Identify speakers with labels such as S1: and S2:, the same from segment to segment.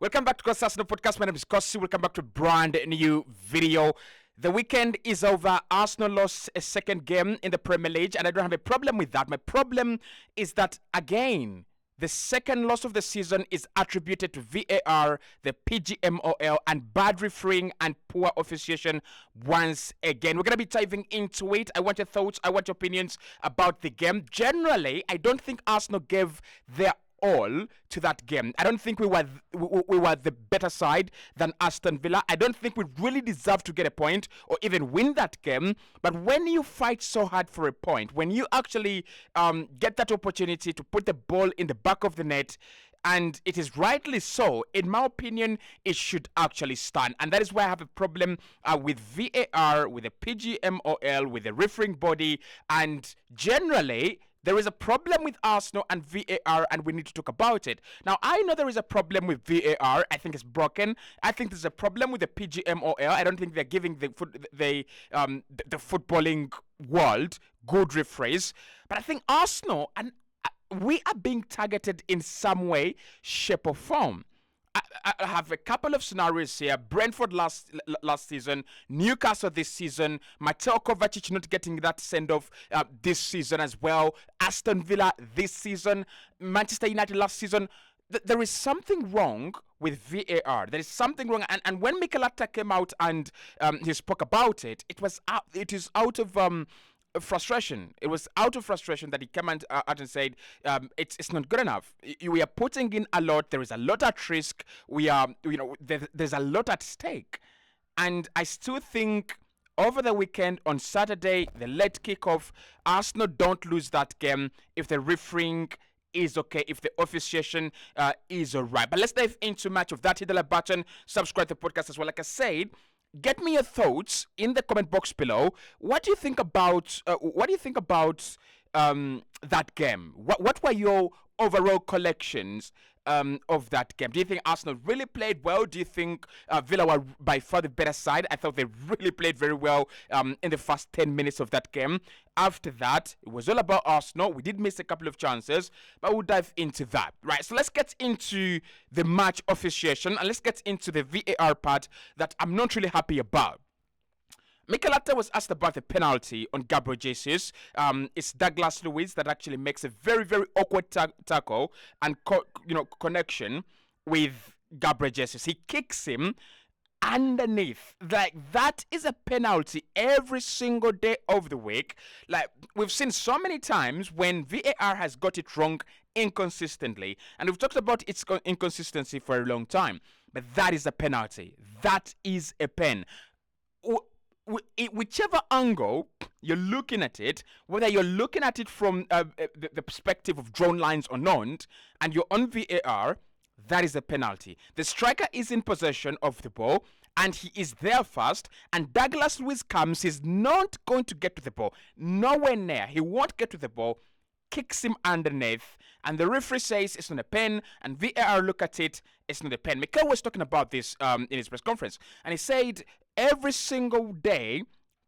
S1: Welcome back to Cossy Podcast. My name is Cossy. Welcome back to a brand new video. The weekend is over. Arsenal lost a second game in the Premier League, and I don't have a problem with that. My problem is that, again, the second loss of the season is attributed to VAR, the PGMOL, and bad refereeing and poor officiation once again. We're going to be diving into it. I want your thoughts. I want your opinions about the game. Generally, I don't think Arsenal gave their all to that game. I don't think we were the better side than Aston Villa. I don't think we really deserve to get a point or even win that game. But when you fight so hard for a point, when you actually get that opportunity to put the ball in the back of the net, and it is rightly so, in my opinion, it should actually stand. And that is why I have a problem with VAR, with the PGMOL, with the refereeing body, and generally there is a problem with Arsenal and VAR, and we need to talk about it. Now, I know there is a problem with VAR. I think it's broken. I think there's a problem with the PGMOL. I don't think they're giving the footballing world good referees. But I think Arsenal, and we are being targeted in some way, shape, or form. I have a couple of scenarios here. Brentford last season, Newcastle this season, Mateo Kovacic not getting that send-off this season as well, Aston Villa this season, Manchester United last season. There is something wrong with VAR. There is something wrong. And when Mikel Arteta came out and he spoke about it, it is out of frustration. It was out of frustration that he came out and said it's not good enough. We are putting in a lot. There is a lot at risk. There's a lot at stake, and I still think over the weekend on Saturday, the late kickoff, Arsenal don't lose that game if the refereeing is okay, if the officiation is alright. But let's dive into much of that. Hit the like button, subscribe to the podcast as well. Like I said, get me your thoughts in the comment box below. What do you think about that game? What were your overall collections of that game? Do you think Arsenal really played well? Do you think Villa were by far the better side? I thought they really played very well in the first 10 minutes of that game. After that, it was all about Arsenal. We did miss a couple of chances, but we'll dive into that. Right, so let's get into the match officiation, and let's get into the VAR part that I'm not really happy about. Mikel Arteta was asked about the penalty on Gabriel Jesus. It's Douglas Luiz that actually makes a very, very awkward tackle and connection with Gabriel Jesus. He kicks him underneath. Like, that is a penalty every single day of the week. Like, we've seen so many times when VAR has got it wrong inconsistently, and we've talked about its inconsistency for a long time, but that is a penalty. That is a pen. Whichever angle you're looking at it, whether you're looking at it from the perspective of drawn lines or not, and you're on VAR, that is a penalty. The striker is in possession of the ball, and he is there first, and Douglas Luiz comes, he's not going to get to the ball. Nowhere near. He won't get to the ball, kicks him underneath, and the referee says it's not a pen, and VAR look at it, it's not a pen. Mikel was talking about this in his press conference, and he said every single day,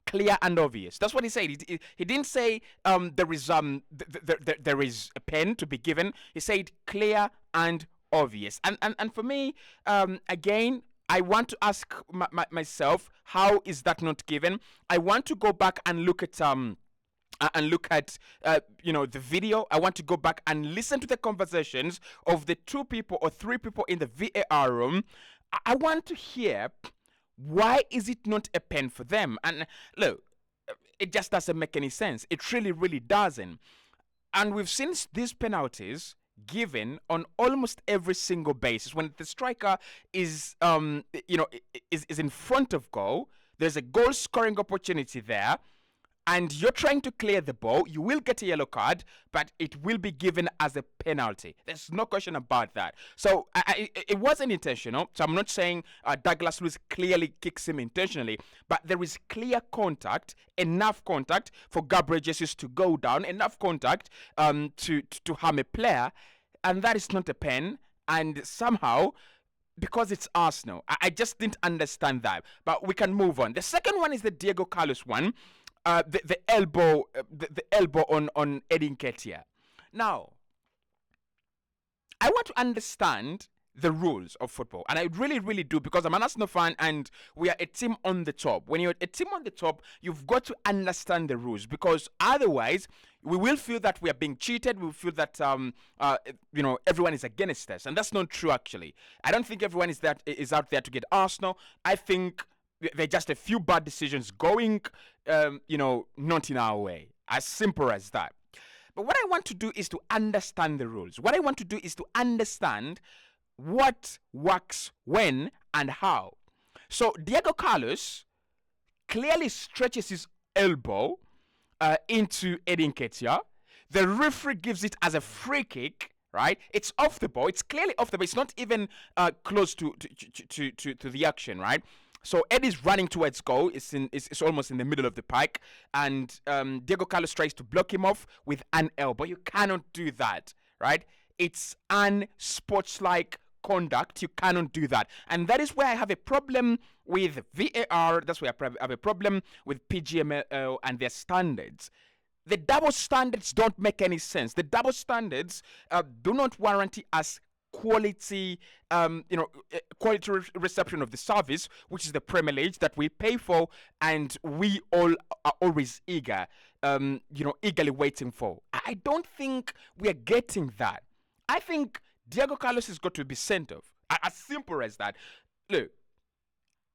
S1: clear and obvious. That's what he said. He didn't say there is a pen to be given. He said clear and obvious. And for me, again, I want to ask myself, how is that not given? I want to go back and look at the video. I want to go back and listen to the conversations of the 2 people or 3 people in the VAR room. I want to hear, why is it not a pen for them? And look, it just doesn't make any sense. It really, really doesn't. And we've seen these penalties given on almost every single basis. When the striker is in front of goal, there's a goal scoring opportunity there, and you're trying to clear the ball, you will get a yellow card, but it will be given as a penalty. There's no question about that. So it wasn't intentional. So I'm not saying Douglas Luiz clearly kicks him intentionally, but there is clear contact, enough contact for Gabriel Jesus to go down, enough contact to harm a player, and that is not a pen. And somehow, because it's Arsenal, I just didn't understand that. But we can move on. The second one is the Diego Carlos one. The elbow on Eddie Nketiah. Now, I want to understand the rules of football. And I really, really do, because I'm an Arsenal fan and we are a team on the top. When you're a team on the top, you've got to understand the rules, because otherwise we will feel that we are being cheated. We will feel that everyone is against us, and that's not true. Actually, I don't think everyone is out there to get Arsenal. I think there are just a few bad decisions going, not in our way. As simple as that. But what I want to do is to understand the rules. What I want to do is to understand what works when and how. So Diego Carlos clearly stretches his elbow into Eddie Nketiah. The referee gives it as a free kick, right? It's off the ball. It's clearly off the ball. It's not even close to the action, right? So Eddie's running towards goal. It's almost in the middle of the park, and Diego Carlos tries to block him off with an elbow. You cannot do that, right? It's unsportslike conduct. You cannot do that, and that is where I have a problem with VAR. That's where I have a problem with PGMOL and their standards. The double standards don't make any sense. The double standards do not warranty us quality reception of the service, which is the Premier League that we pay for, and we all are always eagerly waiting for. I don't think we are getting that. I think Diego Carlos has got to be sent off. As simple as that. Look,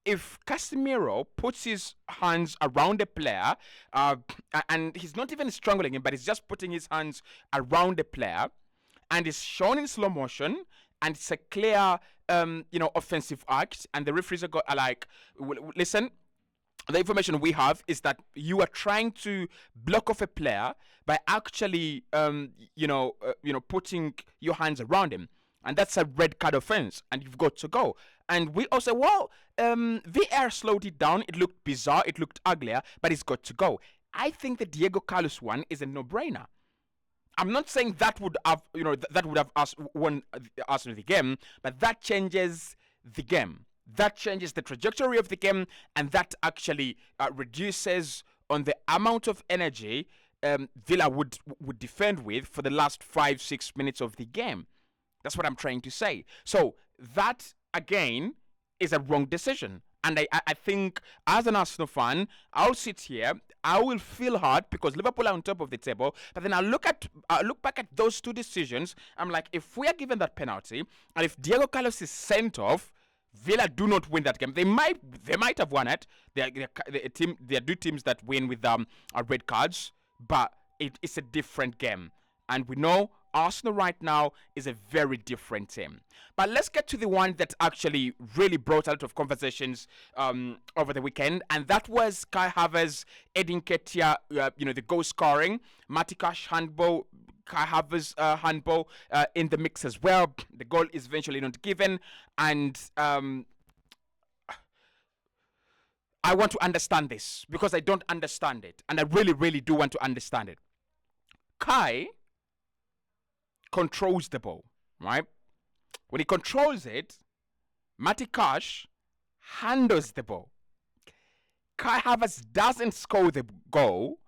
S1: if Casemiro puts his hands around a player, and he's not even strangling him, but he's just putting his hands around a player, and it's shown in slow motion, and it's a clear, offensive act, and the referees are like, listen, the information we have is that you are trying to block off a player by actually, putting your hands around him, and that's a red card offense, and you've got to go. And we also, VAR slowed it down. It looked bizarre. It looked uglier, but it's got to go. I think the Diego Carlos one is a no-brainer. I'm not saying that would have, won Arsenal the game, but that changes the game. That changes the trajectory of the game, and that actually reduces on the amount of energy Villa would defend with for the last 5-6 minutes of the game. That's what I'm trying to say. So that, again, is a wrong decision. And I think, as an Arsenal fan, I'll sit here, I will feel hard because Liverpool are on top of the table. But then I'll look back at those two decisions. I'm like, if we are given that penalty, and if Diego Carlos is sent off, Villa do not win that game. They might have won it. There are two teams that win with red cards, but it's a different game. And we know Arsenal right now is a very different team. But let's get to the one that actually really brought a lot of conversations over the weekend, and that was Kai Havertz, Eddie Nketiah, the goal scoring, Matikash handball, Kai Havertz handball in the mix as well. The goal is eventually not given, and I want to understand this because I don't understand it, and I really, really do want to understand it. Kai controls the ball, right? When he controls it, Matikash handles the ball. Kai Havertz doesn't score the goal.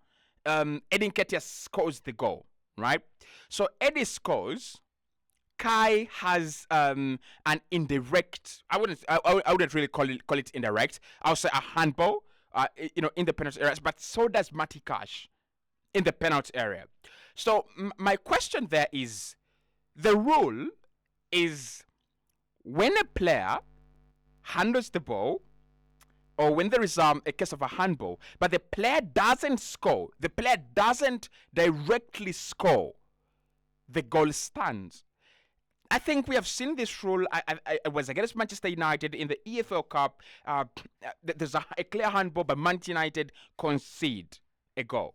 S1: Eddie Nketiah scores the goal, right? So Eddie scores. Kai has an indirect. I wouldn't really call it indirect. I'll say a handball. In the penalty area, but so does Matikash in the penalty area. So my question there is, the rule is when a player handles the ball, or when there is a case of a handball, but the player doesn't score, the player doesn't directly score, the goal stands. I think we have seen this rule. I was against Manchester United in the EFL Cup. There's a clear handball, but Manchester United concede a goal,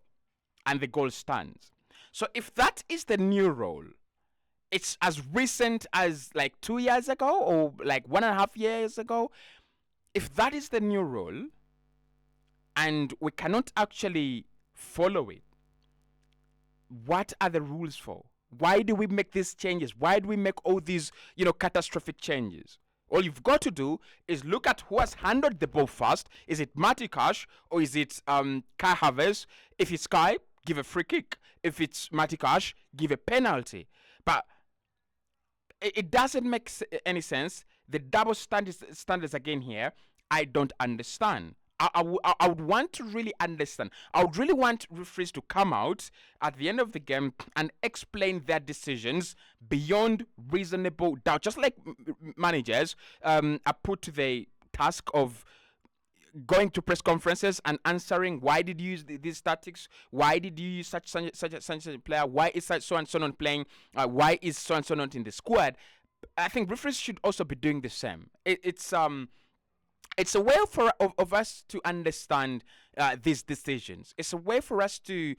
S1: and the goal stands. So if that is the new rule, it's as recent as like 2 years ago or like 1.5 years ago. If that is the new rule and we cannot actually follow it, what are the rules for? Why do we make these changes? Why do we make all these, catastrophic changes? All you've got to do is look at who has handled the ball first. Is it Matikash or is it Kai Havertz? If it's Kai, give a free kick. If it's Matikash, give a penalty. But it doesn't make any sense. The double standards again here, I don't understand. I would want to really understand. I would really want referees to come out at the end of the game and explain their decisions beyond reasonable doubt. Just like managers are put to the task of going to press conferences and answering why did you use these tactics, why did you use such a player, why is such so and so not playing, why is so and so not in the squad. I think referees should also be doing the same. It's a way of us to understand these decisions. It's a way for us to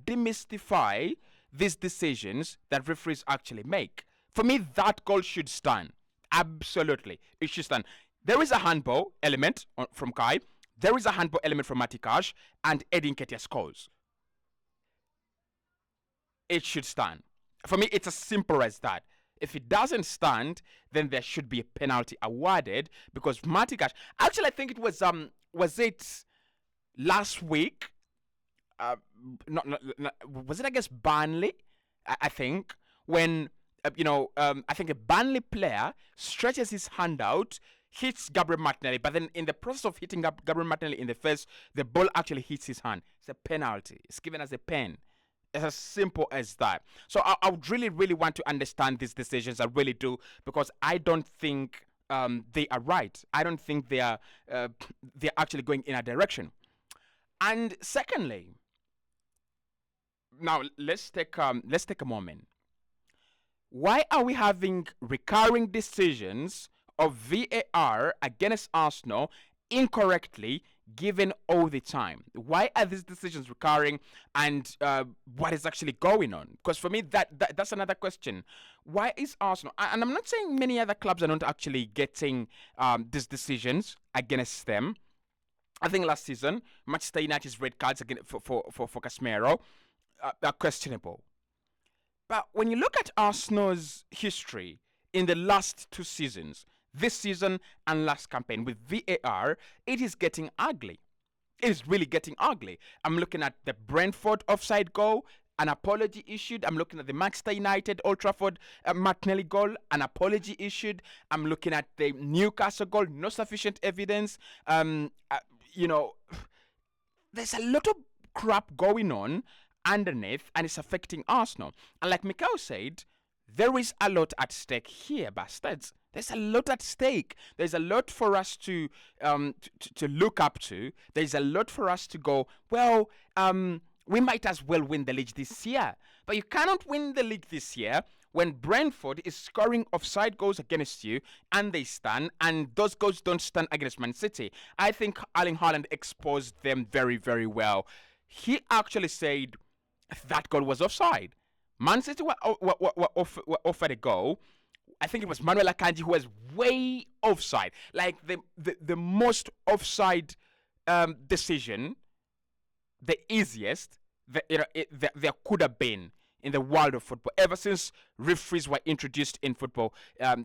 S1: demystify these decisions that referees actually make. For me, that goal should stand. Absolutely, it should stand. There is a handball element from Kai. There is a handball element from Matikash, and Edin Ketia scores. It should stand. For me, it's as simple as that. If it doesn't stand, then there should be a penalty awarded because Matikash. Actually, I think it was it last week? Not, was it against Burnley? I think when I think a Burnley player stretches his hand out, hits Gabriel Martinelli, but then in the process of hitting Gabriel Martinelli in the face, the ball actually hits his hand. It's a penalty. It's given as a pen. It's as simple as that. So I would really, really want to understand these decisions. I really do, because I don't think they are right. I don't think they're actually going in a direction. And secondly, now let's take a moment. Why are we having recurring decisions of VAR against Arsenal incorrectly given all the time? Why are these decisions recurring, and what is actually going on? Because for me, that's another question. Why is Arsenal, and I'm not saying many other clubs are not actually getting these decisions against them. I think last season, Manchester United's red cards again for Casemiro are questionable. But when you look at Arsenal's history in the last 2 seasons, this season and last campaign with VAR, it is getting ugly. It is really getting ugly. I'm looking at the Brentford offside goal, an apology issued. I'm looking at the Manchester United Old Trafford Martinelli goal, an apology issued. I'm looking at the Newcastle goal, no sufficient evidence. There's a lot of crap going on underneath, and it's affecting Arsenal. And like Mikhail said, there is a lot at stake here, bastards. There's a lot at stake. There's a lot for us to look up to. There's a lot for us to go, well, we might as well win the league this year. But you cannot win the league this year when Brentford is scoring offside goals against you, and they stand, and those goals don't stand against Man City. I think Erling Haaland exposed them very, very well. He actually said that goal was offside. Man City were offered a goal. I think it was Manuel Akanji who was way offside. Like the most offside decision, the easiest there could have been in the world of football, ever since referees were introduced in football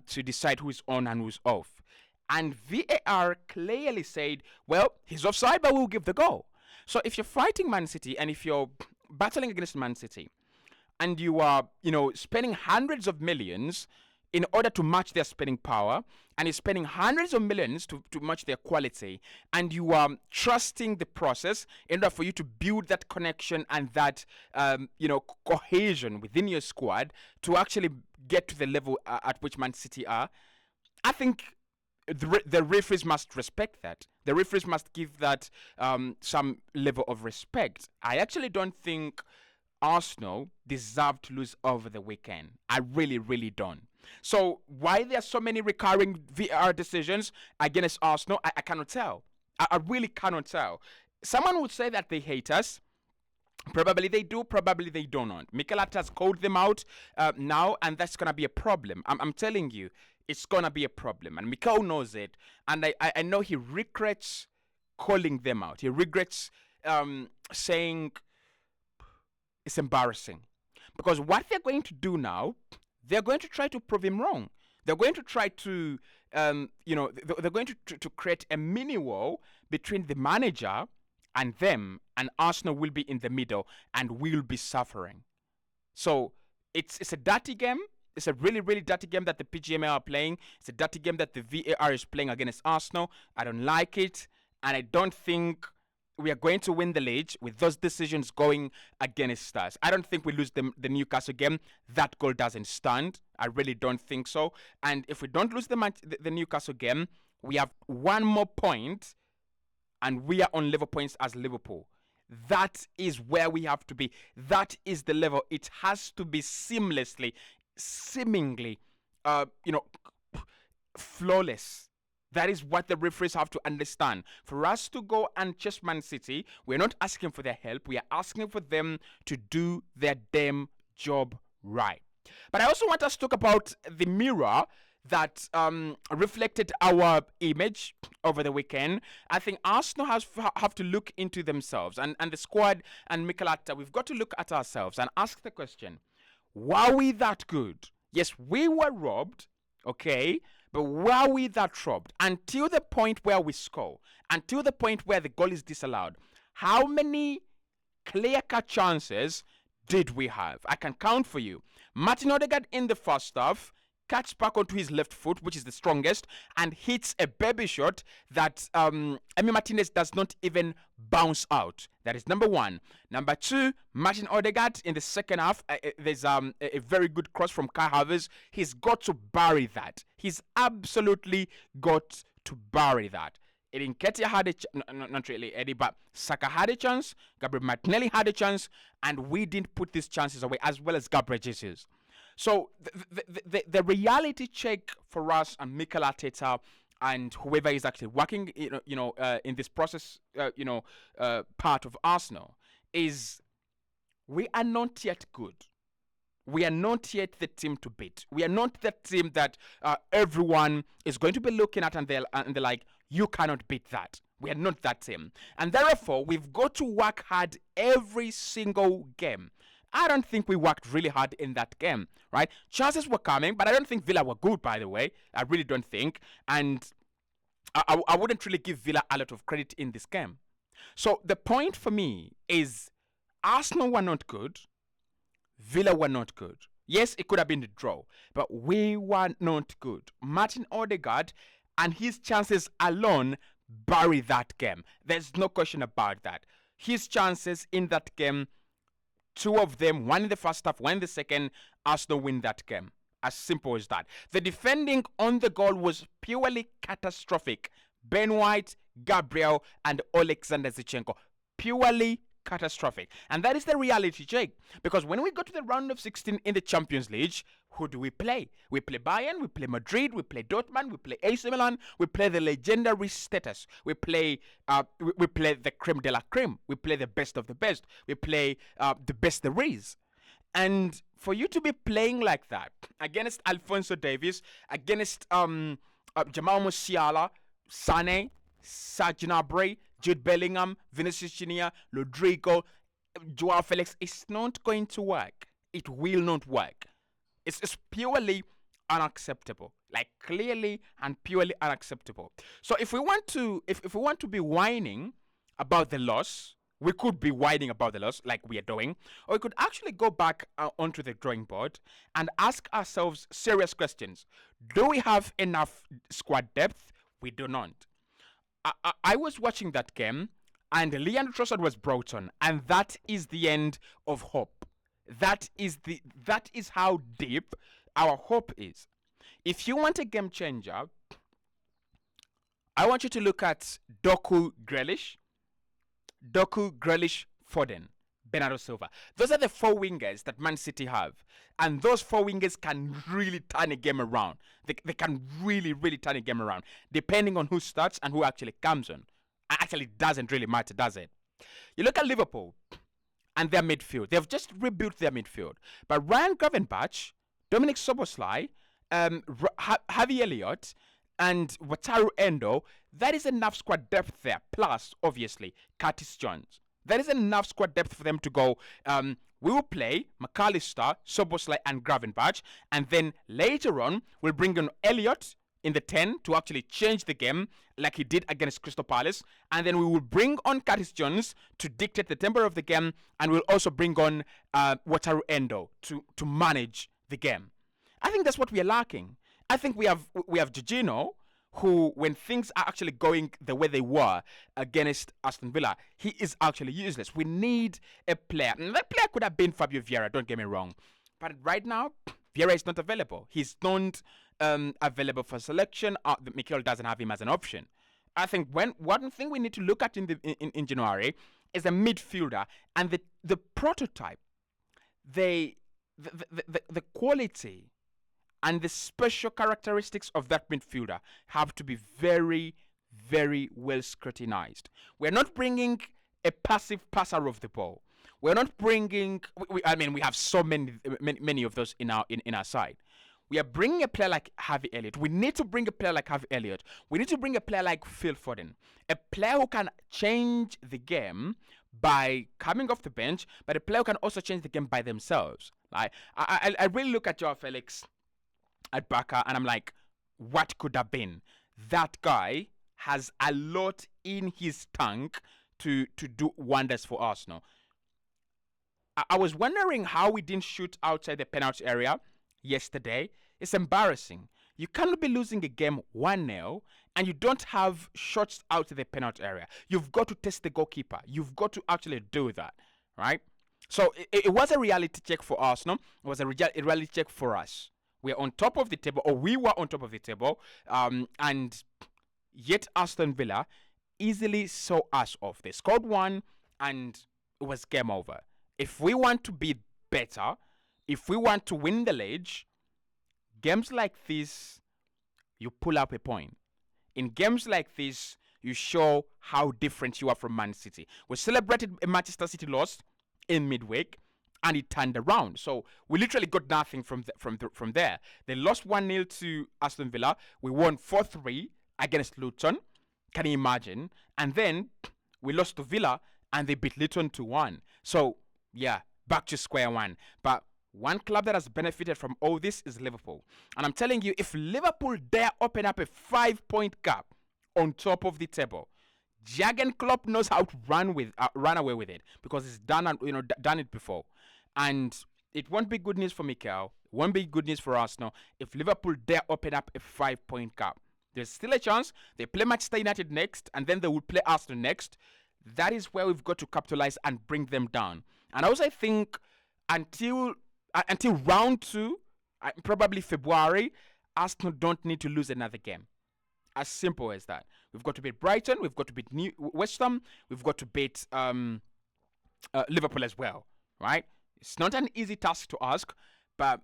S1: to decide who's on and who's off. And VAR clearly said, well, he's offside, but we'll give the goal. So if you're fighting Man City and if you're battling against Man City, and you are, spending hundreds of millions in order to match their spending power, and you're spending hundreds of millions to match their quality, and you are trusting the process in order for you to build that connection and that, cohesion within your squad to actually get to the level at which Man City are, I think the referees must respect that. The referees must give that some level of respect. I actually don't think Arsenal deserve to lose over the weekend. I really, really don't. So why there are so many recurring VAR decisions against Arsenal, I cannot tell. I really cannot tell. Someone would say that they hate us. Probably they do, probably they do not. Mikel Arteta has called them out now, and that's going to be a problem. I'm telling you, it's going to be a problem. And Mikel knows it. And I know he regrets calling them out. He regrets saying it's embarrassing. Because what they're going to do now, they're going to try to prove him wrong. They're going to try to, they're going to create a mini war between the manager and them, and Arsenal will be in the middle and will be suffering. So it's a dirty game. It's a really, really dirty game that the PGMA are playing. It's a dirty game that the VAR is playing against Arsenal. I don't like it, and I don't think we are going to win the league with those decisions going against us. I don't think we lose the Newcastle game. That goal doesn't stand. I really don't think so. And if we don't lose the Newcastle game, we have one more point, and we are on level points as Liverpool. That is where we have to be. That is the level. It has to be seamingly, flawless. That is what the referees have to understand. For us to go and chase Man City, we're not asking for their help. We are asking for them to do their damn job right. But I also want us to talk about the mirror that reflected our image over the weekend. I think Arsenal have to look into themselves and the squad and Mikel Arteta. We've got to look at ourselves and ask the question, were we that good? Yes, we were robbed, okay, but were we that robbed? Until the point where we score, until the point where the goal is disallowed, how many clear-cut chances did we have? I can count for you. Martin Odegaard in the first half cuts back onto his left foot, which is the strongest, and hits a baby shot that Emi Martinez does not even bounce out. That is number one. Number two, Martin Odegaard in the second half, there's a very good cross from Kai Havertz. He's got to bury that. He's absolutely got to bury that. Eddie Nketiah had a not really Eddie, but Saka had a chance, Gabriel Martinelli had a chance, and we didn't put these chances away, as well as Gabriel Jesus. So the reality check for us and Mikel Arteta and whoever is actually working, in this process, part of Arsenal, is we are not yet good. We are not yet the team to beat. We are not the team that everyone is going to be looking at and they're like, you cannot beat that. We are not that team. And therefore, we've got to work hard every single game. I don't think we worked really hard in that game, right? Chances were coming, but I don't think Villa were good, by the way. I really don't think. And I wouldn't really give Villa a lot of credit in this game. So the point for me is Arsenal were not good. Villa were not good. Yes, it could have been a draw, but we were not good. Martin Odegaard and his chances alone bury that game. There's no question about that. His chances in that game, two of them, one in the first half, one in the second, Arsenal win that game. As simple as that. The defending on the goal was purely catastrophic. Ben White, Gabriel, and Alexander Zinchenko. Purely catastrophic. And that is the reality check. Because when we go to the round of 16 in the Champions League, who do we play? We play Bayern, we play Madrid, we play Dortmund, we play AC Milan, we play the legendary status. We play the creme de la creme. We play the best of the best. We play the best there is. And for you to be playing like that against Alphonso Davies, against Jamal Musiala, Sané, Serge Gnabry, Jude Bellingham, Vinicius Junior, Rodrigo, Joao Felix, it's not going to work. It will not work. It's purely unacceptable, like clearly and purely unacceptable. So if we want to be whining about the loss, we could be whining about the loss like we are doing, or we could actually go back onto the drawing board and ask ourselves serious questions. Do we have enough squad depth? We do not. I was watching that game, and Leandro Trossard was brought on, and that is the end of hope. That is how deep our hope is. If you want a game changer, I want you to look at Doku Grealish, Foden, Bernardo Silva. Those are the four wingers that Man City have. And those four wingers can really turn a game around. They can really, really turn a game around, depending on who starts and who actually comes on. Actually, it doesn't really matter, does it? You look at Liverpool and their midfield. They've just rebuilt their midfield. But Ryan Gravenberch, Dominic Szoboszlai, Harvey Elliott, and Wataru Endo, that is enough squad depth there. Plus, obviously, Curtis Jones. That is enough squad depth for them to go. We will play McAllister, Szoboszlai, and Gravenberch, and then later on, we'll bring on Elliott in the 10 to actually change the game like he did against Crystal Palace, and then we will bring on Curtis Jones to dictate the tempo of the game, and we'll also bring on Wataru Endo to manage the game. I think that's what we are lacking. I think we have Jorginho, who, when things are actually going the way they were against Aston Villa, he is actually useless. We need a player. And that player could have been Fabio Vieira, don't get me wrong. But right now, Vieira is not available. He's not available for selection. Mikel doesn't have him as an option. I think one thing we need to look at in January is a midfielder and the prototype, the quality and the special characteristics of that midfielder have to be very, very well scrutinized. We're not bringing a passive passer of the ball. We're not bringing. We have so many of those in our side. We are bringing a player like Harvey Elliott. We need to bring a player like Harvey Elliott. We need to bring a player like Phil Foden, a player who can change the game by coming off the bench, but a player who can also change the game by themselves. Like I really look at Joao Felix at Barca, and I'm like, what could have been? That guy has a lot in his tank to do wonders for Arsenal. I was wondering how we didn't shoot outside the penalty area yesterday. It's embarrassing. You cannot be losing a game 1-0 and you don't have shots out of the penalty area. You've got to test the goalkeeper. You've got to actually do that, right? So it was a reality check for Arsenal. It was a reality check for us. We're on top of the table, or we were on top of the table, and yet Aston Villa easily saw us off. They scored one, and it was game over. If we want to be better, if we want to win the league, games like this, you pull up a point. In games like this, you show how different you are from Man City. We celebrated a Manchester City loss in midweek, and it turned around. So we literally got nothing from there. They lost 1-0 to Aston Villa. We won 4-3 against Luton. Can you imagine? And then we lost to Villa, and they beat Luton 2-1. So, yeah, back to square one. But one club that has benefited from all this is Liverpool. And I'm telling you, if Liverpool dare open up a 5-point gap on top of the table, Jurgen Klopp knows how to run away with it, because he's done it before. And it won't be good news for Mikel. It won't be good news for Arsenal if Liverpool dare open up a 5-point gap. There's still a chance. They play Manchester United next, and then they will play Arsenal next. That is where we've got to capitalize and bring them down. And also, I think until round 2, probably February, Arsenal don't need to lose another game. As simple as that. We've got to beat Brighton. We've got to beat West Ham. We've got to beat Liverpool as well, right? It's not an easy task to ask, but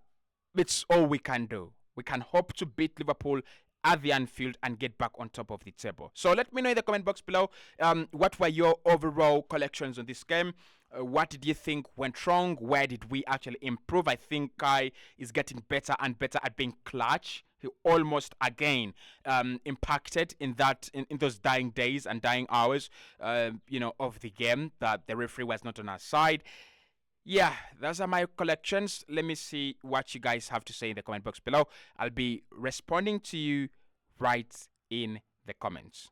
S1: it's all we can do. We can hope to beat Liverpool at the Anfield and get back on top of the table. So let me know in the comment box below, what were your overall collections on this game? What did you think went wrong? Where did we actually improve? I think Kai is getting better and better at being clutch. He almost again impacted in those dying days and dying hours, of the game, that the referee was not on our side. Yeah, those are my collections. Let me see what you guys have to say in the comment box below. I'll be responding to you right in the comments.